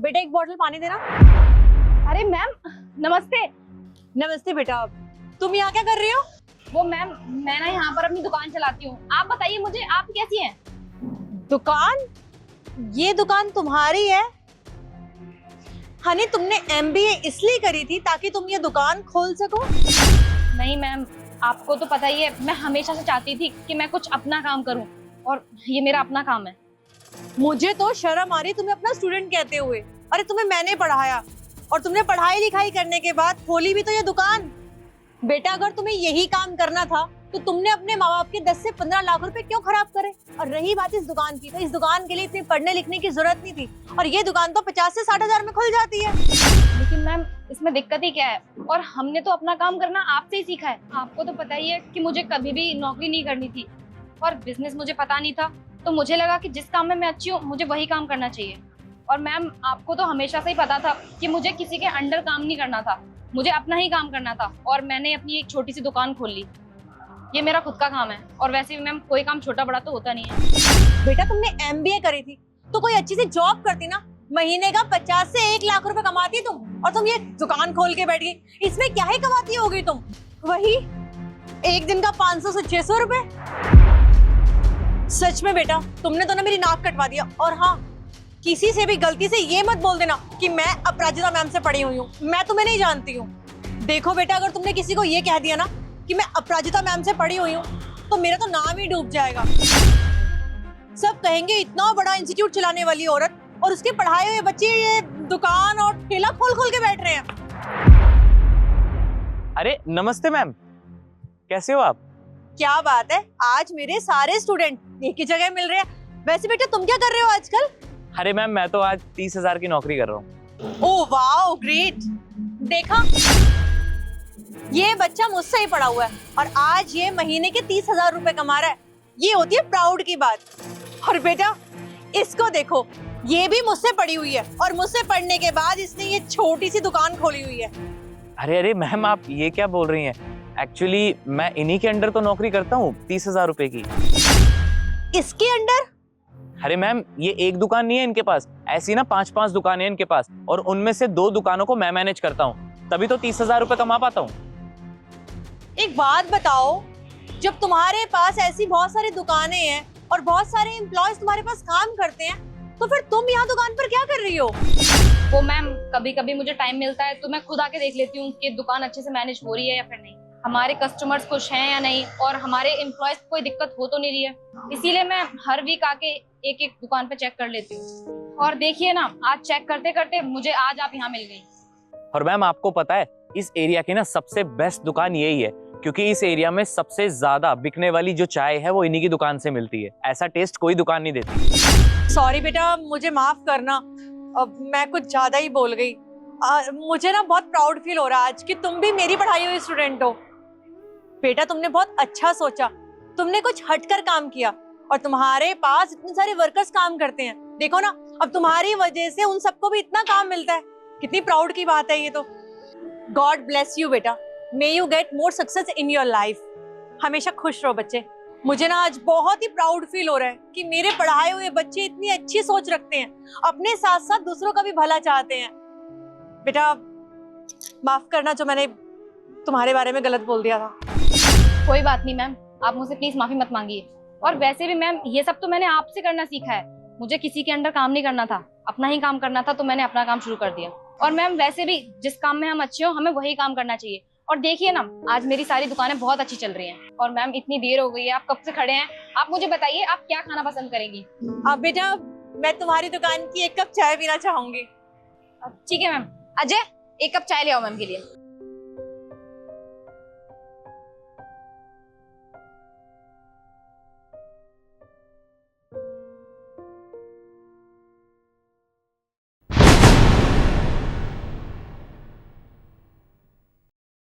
बेटा एक बॉटल पानी देना। अरे मैम नमस्ते। नमस्ते बेटा, तुम यहाँ क्या कर रही हो? वो मैम मैं ना यहाँ पर अपनी दुकान चलाती हूँ। आप बताइए मुझे, आप कैसी हैं? दुकान? ये दुकान तुम्हारी है? हनी, तुमने एमबीए इसलिए करी थी ताकि तुम ये दुकान खोल सको? नहीं मैम, आपको तो पता ही है, मैं हमेशा से चाहती थी कि मैं कुछ अपना काम करूँ और ये मेरा अपना काम है। मुझे तो शर्म आ रही तुम्हें अपना स्टूडेंट कहते हुए। अरे तुम्हें मैंने पढ़ाया और तुमने पढ़ाई लिखाई करने के बाद खोली भी तो ये दुकान। बेटा अगर तुम्हें यही काम करना था तो तुमने अपने माँ बाप के 10 से 15 लाख रुपए क्यों खराब करे? और रही बात इस दुकान की, तो इस दुकान के लिए इतनी पढ़ने लिखने की जरूरत नहीं थी और ये दुकान तो 50 से 60 हजार में खुल जाती है। लेकिन मैम इसमें दिक्कत ही क्या है? और हमने तो अपना काम करना आपसे ही सीखा है। आपको तो पता ही है कि मुझे कभी भी नौकरी नहीं करनी थी और बिजनेस मुझे पता नहीं था, तो मुझे लगा कि जिस काम में मैं अच्छी हूँ मुझे वही काम करना चाहिए। और मैम आपको तो हमेशा से ही पता था कि मुझे किसी के अंडर काम नहीं करना था, मुझे अपना ही काम करना था और मैंने अपनी एक छोटी सी दुकान खोल ली। ये मेरा खुद का काम है और वैसे भी मैम कोई काम छोटा बड़ा तो होता नहीं है। बेटा तुमने एमबीए करी थी तो कोई अच्छी सी जॉब करती ना, महीने का 50 से 1 लाख रुपए कमाती तुम, और तुम ये दुकान खोल के बैठ गई। इसमें क्या ही कमाती होगी तुम? वही एक दिन का 500 से 600 रुपए। सच में बेटा तुमने तो ना मेरी नाक कटवा दिया। और हाँ, किसी से भी गलती से ये मत बोल देना कि मैं अपराजिता मैम से पढ़ी हुई हूँ। मैं तुम्हें नहीं जानती हूँ। देखो बेटा, अगर तुमने किसी को ये कह दिया ना कि मैं अपराजिता मैम से पढ़ी हुई हूँ तो मेरा तो नाम ही डूब जाएगा। सब कहेंगे इतना बड़ा इंस्टीट्यूट चलाने वाली औरत और उसके पढ़ाए हुए बच्चे ये दुकान और ठेला खोल खोल के बैठ रहे हैं। अरे नमस्ते मैम, कैसे हो आप? क्या बात है, आज मेरे सारे स्टूडेंट एक ही जगह मिल रहे हैं। वैसे बेटा तुम क्या कर रहे हो आजकल? अरे मैम मैं तो आज 30,000 की नौकरी कर रहा हूँ। Oh wow great. देखा, ये बच्चा मुझसे ही पढ़ा हुआ है और आज ये महीने के 30,000 रुपए कमा रहा है। ये होती है प्राउड की बात। और बेटा इसको देखो, ये भी मुझसे पढ़ी हुई है और मुझसे पढ़ने के बाद इसने ये छोटी सी दुकान खोली हुई है। अरे अरे मैम आप ये क्या बोल रही हैं? एक्चुअली मैं इन्हीं के अंडर तो नौकरी करता हूँ 30,000 रुपए की। इसके अंडर? अरे मैम ये एक दुकान नहीं है इनके पास, ऐसी ना 5-5 दुकानें हैं इनके पास और उनमें से 2 दुकानों को मैं मैनेज करता हूँ, तभी तो 30,000 रुपए कमा पाता हूँ। एक बात बताओ, जब तुम्हारे पास ऐसी बहुत सारी दुकानें हैं और बहुत सारे एम्प्लॉयज तुम्हारे पास काम करते हैं, तो फिर तुम यहाँ दुकान पर क्या कर रही हो? वो मैम कभी कभी मुझे टाइम मिलता है तो मैं खुद आके देख लेती हूँ कि दुकान अच्छे से मैनेज हो रही है या फिर नहीं, हमारे कस्टमर्स खुश हैं या नहीं और हमारे एम्प्लॉयज को कोई दिक्कत हो तो नहीं रही है। इसीलिए मैं हर वीक आके एक एक दुकान पे चेक कर लेती हूँ। और देखिए ना, आज चेक करते करते मुझे आज आप यहाँ मिल गई। और मैम आपको पता है इस एरिया की ना सबसे बेस्ट दुकान यही है, क्योंकि इस एरिया में सबसे ज्यादा बिकने वाली जो चाय है वो इन्हीं की दुकान से मिलती है। ऐसा टेस्ट कोई दुकान नहीं देती। सॉरी बेटा, मुझे माफ करना, अब मैं कुछ ज्यादा ही बोल गई। मुझे ना बहुत प्राउड फील हो रहा है आज कि तुम भी मेरी पढ़ाई हुई स्टूडेंट हो। बेटा तुमने बहुत अच्छा सोचा, तुमने कुछ हटकर काम किया और तुम्हारे पास इतने सारे वर्कर्स काम करते हैं। देखो ना, अब तुम्हारी वजह से उन सबको भी इतना काम मिलता है। कितनी प्राउड की बात है ये तो। गॉड ब्लेस यू बेटा, may you get more success in your life. हमेशा खुश रहो बच्चे। मुझे ना आज बहुत ही प्राउड फील हो रहा है कि मेरे पढ़ाए हुए बच्चे इतनी अच्छी सोच रखते हैं, अपने साथ साथ दूसरों का भी भला चाहते हैं। बेटा माफ करना जो मैंने तुम्हारे बारे में गलत बोल दिया था। कोई बात नहीं मैम, आप मुझसे प्लीज माफी मत मांगिए। और वैसे भी मैम ये सब तो मैंने आपसे करना सीखा है, मुझे किसी के अंडर काम नहीं करना था, अपना ही काम करना था, तो मैंने अपना काम शुरू कर दिया। और मैम वैसे भी जिस काम में हम अच्छे हो हमें वही काम करना चाहिए। और देखिए ना, आज मेरी सारी दुकानें बहुत अच्छी चल रही हैं। और मैम इतनी देर हो गई है, आप कब से खड़े हैं? आप मुझे बताइए आप क्या खाना पसंद करेंगी? अब बेटा मैं तुम्हारी दुकान की 1 कप चाय पीना चाहूंगी। ठीक है मैम। अजय 1 कप चाय ले आओ मैम के लिए।